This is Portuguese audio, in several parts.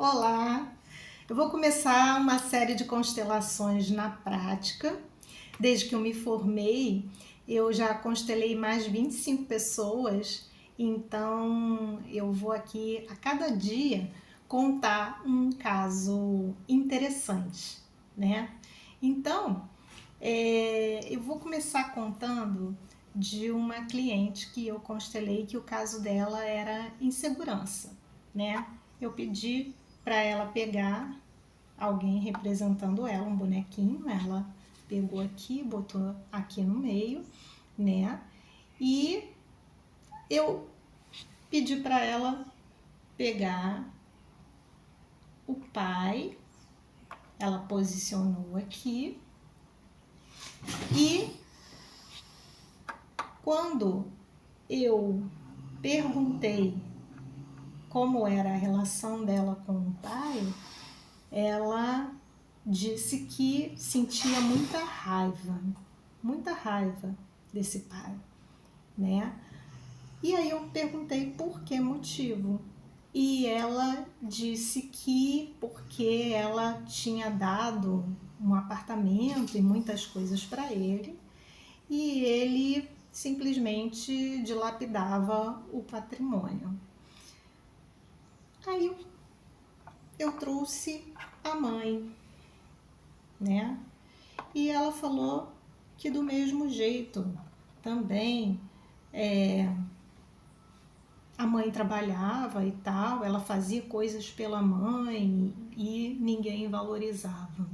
Olá! Eu vou começar uma série de constelações na prática. Desde que eu me formei, eu já constelei mais de 25 pessoas, então eu vou aqui a cada dia contar um caso interessante, né? Então, eu vou começar contando de uma cliente que eu constelei que o caso dela era insegurança, né? Eu pedi para ela pegar alguém representando ela, um bonequinho, ela pegou aqui, botou aqui no meio, né? E eu pedi para ela pegar o pai, ela posicionou aqui e quando eu perguntei como era a relação dela com o pai, ela disse que sentia muita raiva desse pai, né? E aí eu perguntei por que motivo. E ela disse que porque ela tinha dado um apartamento e muitas coisas para ele e ele simplesmente dilapidava o patrimônio. Aí eu trouxe a mãe, né? E ela falou que do mesmo jeito também a mãe trabalhava e tal, ela fazia coisas pela mãe e ninguém valorizava.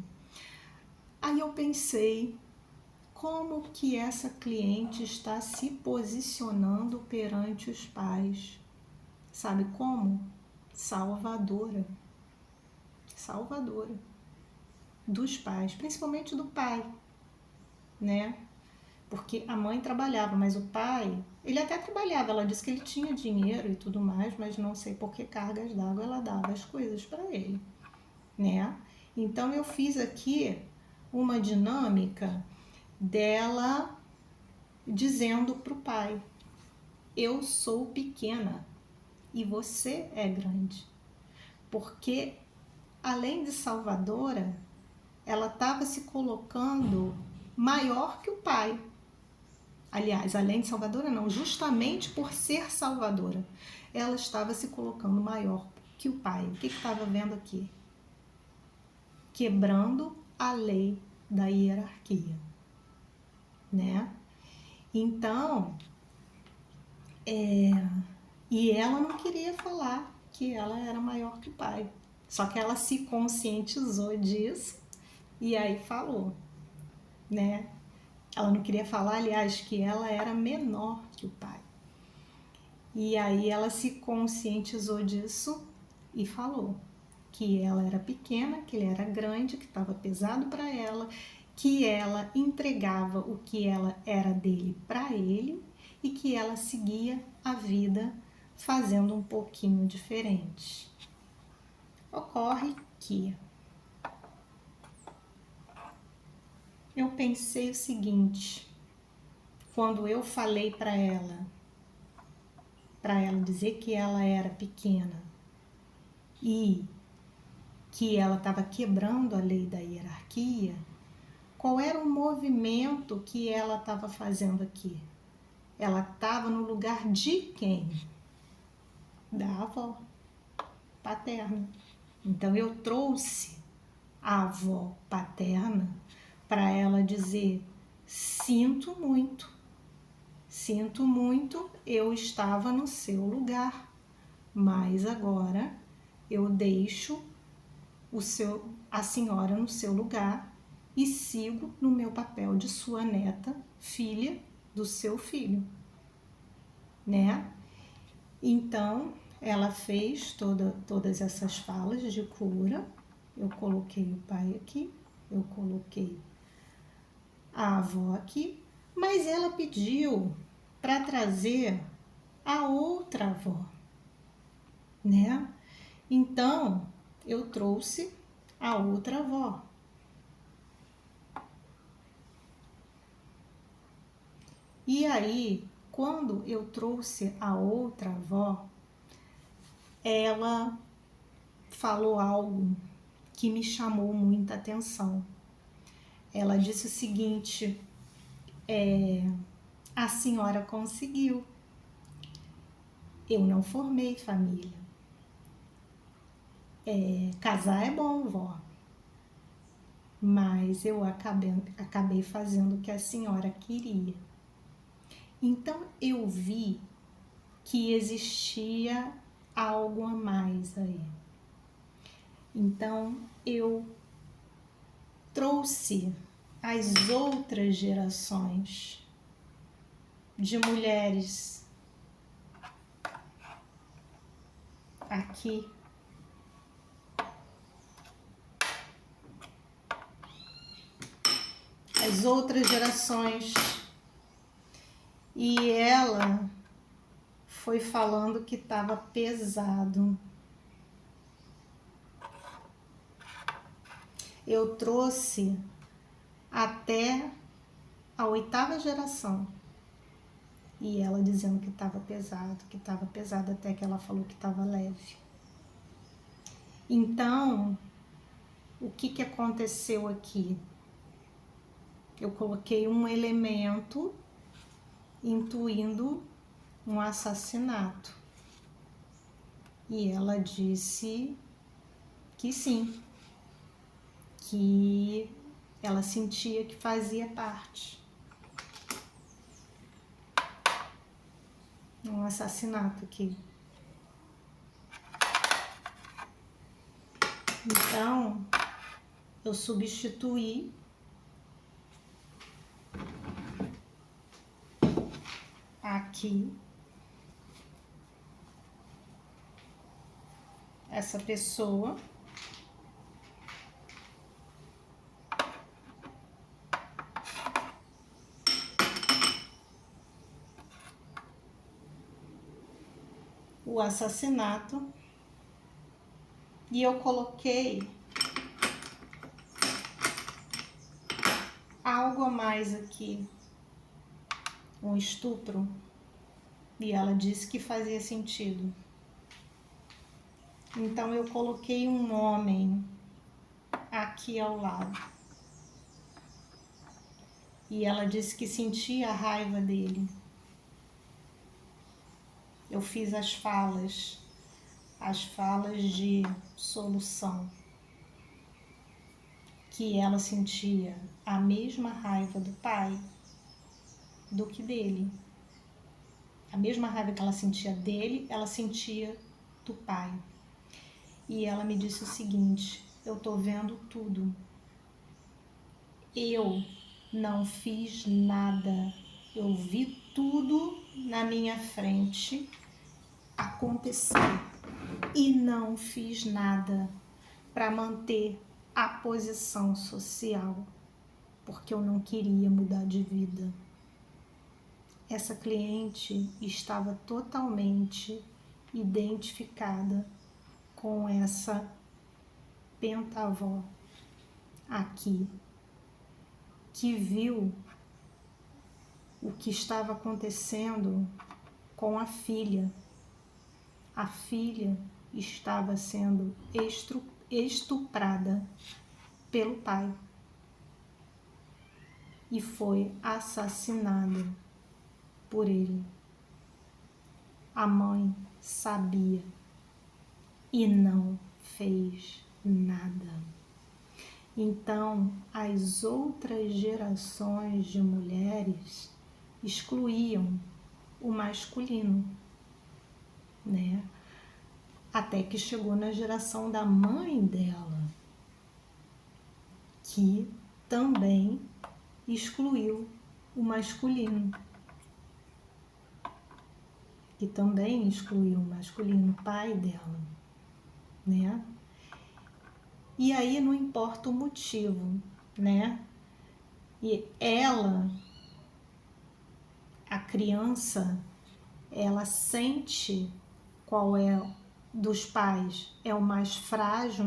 Aí eu pensei, como que essa cliente está se posicionando perante os pais? Sabe como? Salvadora. Salvadora dos pais, principalmente do pai, né? Porque a mãe trabalhava, mas o pai, ele até trabalhava, ela disse que ele tinha dinheiro e tudo mais, mas não sei por que cargas d'água ela dava as coisas para ele, né? Então eu fiz aqui uma dinâmica dela dizendo pro pai: eu sou pequena e você é grande. Porque além de salvadora, ela estava se colocando maior que o pai. Aliás, além de salvadora não, justamente por ser salvadora, ela estava se colocando maior que o pai. O que estava vendo aqui? Quebrando a lei da hierarquia, né? Então, e ela não queria falar que ela era maior que o pai. Só que ela se conscientizou disso e aí falou, né? Ela não queria falar, aliás, que ela era menor que o pai. E aí ela se conscientizou disso e falou que ela era pequena, que ele era grande, que estava pesado para ela, que ela entregava o que ela era dele para ele e que ela seguia a vida fazendo um pouquinho diferente. Ocorre que eu pensei o seguinte, quando eu falei para ela dizer que ela era pequena e que ela estava quebrando a lei da hierarquia, qual era o movimento que ela estava fazendo aqui? Ela estava no lugar de quem? Da avó paterna. Então eu trouxe a avó paterna para ela dizer: sinto muito, eu estava no seu lugar, mas agora eu deixo a senhora no seu lugar e sigo no meu papel de sua neta, filha do seu filho, né? Então, ela fez todas essas falas de cura. Eu coloquei o pai aqui, eu coloquei a avó aqui, mas ela pediu para trazer a outra avó, né? Então, eu trouxe a outra avó. E aí, quando eu trouxe a outra avó, ela falou algo que me chamou muita atenção. Ela disse o seguinte: a senhora conseguiu. Eu não formei família. Casar é bom, vó, mas eu acabei fazendo o que a senhora queria. Então eu vi que existia algo a mais aí. Então eu trouxe as outras gerações de mulheres aqui, as outras gerações, e ela foi falando que estava pesado. Eu trouxe até a 8ª geração, e ela dizendo que estava pesado, até que ela falou que estava leve. Então, o que aconteceu aqui? Eu coloquei um elemento intuindo um assassinato. E ela disse que sim, que ela sentia que fazia parte. Um assassinato aqui. Então, eu substituí aqui essa pessoa o assassinato, e eu coloquei algo a mais aqui, um estupro, e ela disse que fazia sentido. Então eu coloquei um homem aqui ao lado, e ela disse que sentia a raiva dele. Eu fiz as falas de solução, que ela sentia a mesma raiva do pai do que dele. A mesma raiva que ela sentia dele, ela sentia do pai. E ela me disse o seguinte: eu tô vendo tudo. Eu não fiz nada. Eu vi tudo na minha frente acontecer e não fiz nada para manter a posição social, porque eu não queria mudar de vida. Essa cliente estava totalmente identificada com essa pentavó aqui, que viu o que estava acontecendo com a filha. A filha estava sendo estuprada pelo pai e foi assassinada por ele. A mãe sabia e não fez nada. Então, as outras gerações de mulheres excluíam o masculino, né? Até que chegou na geração da mãe dela, que também excluiu o masculino. Que também excluiu o masculino, o pai dela, né? E aí não importa o motivo, né? E ela, a criança, ela sente qual é dos pais é o mais frágil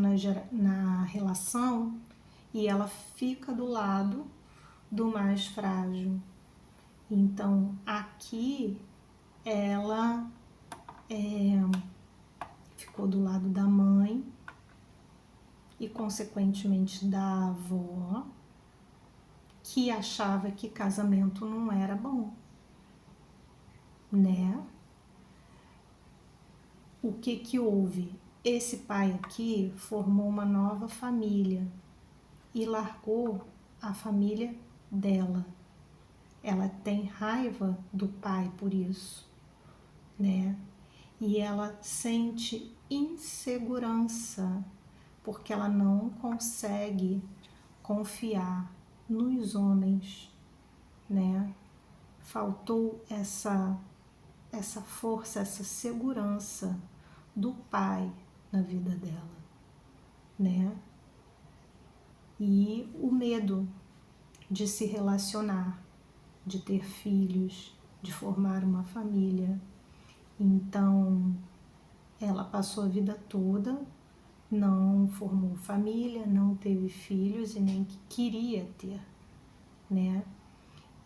na relação, e ela fica do lado do mais frágil. Então aqui ela ficou do lado da mãe e, consequentemente, da avó, que achava que casamento não era bom, né? O que que houve? Esse pai aqui formou uma nova família e largou a família dela. Ela tem raiva do pai por isso, né? E ela sente insegurança porque ela não consegue confiar nos homens, né? Faltou essa força, essa segurança do pai na vida dela, né? E o medo de se relacionar, de ter filhos, de formar uma família. Então, ela passou a vida toda, não formou família, não teve filhos e nem queria ter, né?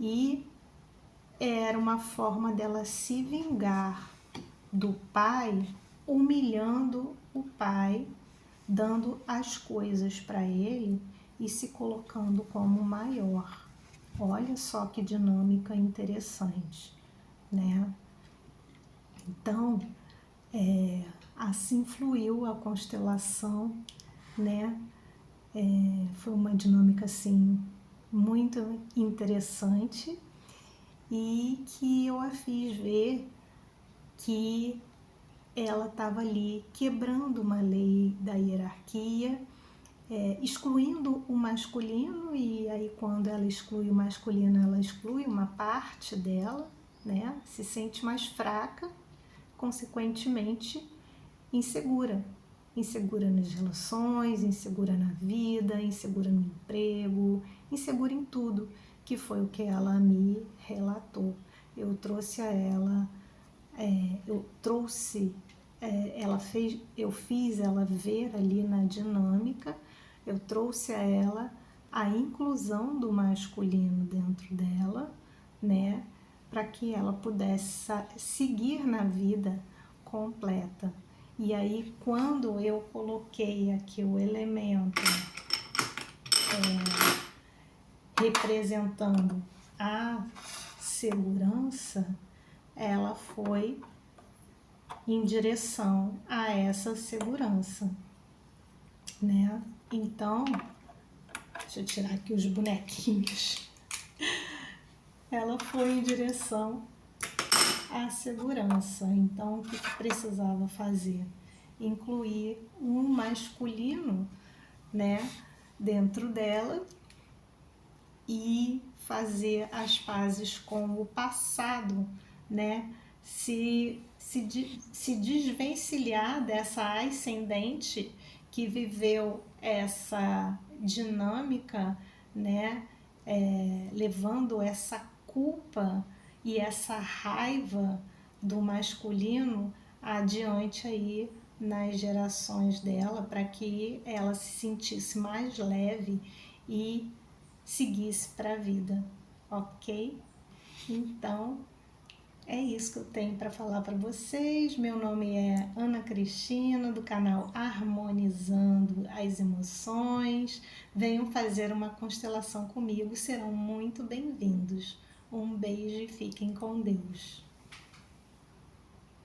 E era uma forma dela se vingar do pai, humilhando o pai, dando as coisas para ele e se colocando como maior. Olha só que dinâmica interessante, né? Então, assim fluiu a constelação, né? Foi uma dinâmica assim muito interessante e que eu a fiz ver que ela estava ali quebrando uma lei da hierarquia, excluindo o masculino, e aí quando ela exclui o masculino, ela exclui uma parte dela, né? Se sente mais fraca, consequentemente insegura. Insegura nas relações, insegura na vida, insegura no emprego, insegura em tudo, que foi o que ela me relatou. Eu trouxe a ela, eu fiz ela ver ali na dinâmica, eu trouxe a ela a inclusão do masculino dentro dela, né, para que ela pudesse seguir na vida completa. E aí, quando eu coloquei aqui o elemento representando a segurança, ela foi em direção a essa segurança, né? Então, deixa eu tirar aqui os bonequinhos. Ela foi em direção à segurança. Então, o que precisava fazer? Incluir um masculino, né, dentro dela e fazer as pazes com o passado, né? Se desvencilhar dessa ascendente que viveu essa dinâmica, né? Levando essa culpa e essa raiva do masculino adiante aí nas gerações dela, para que ela se sentisse mais leve e seguisse para a vida, ok? Então, é isso que eu tenho para falar para vocês. Meu nome é Ana Cristina, do canal Harmonizando as Emoções. Venham fazer uma constelação comigo, serão muito bem-vindos. Um beijo e fiquem com Deus.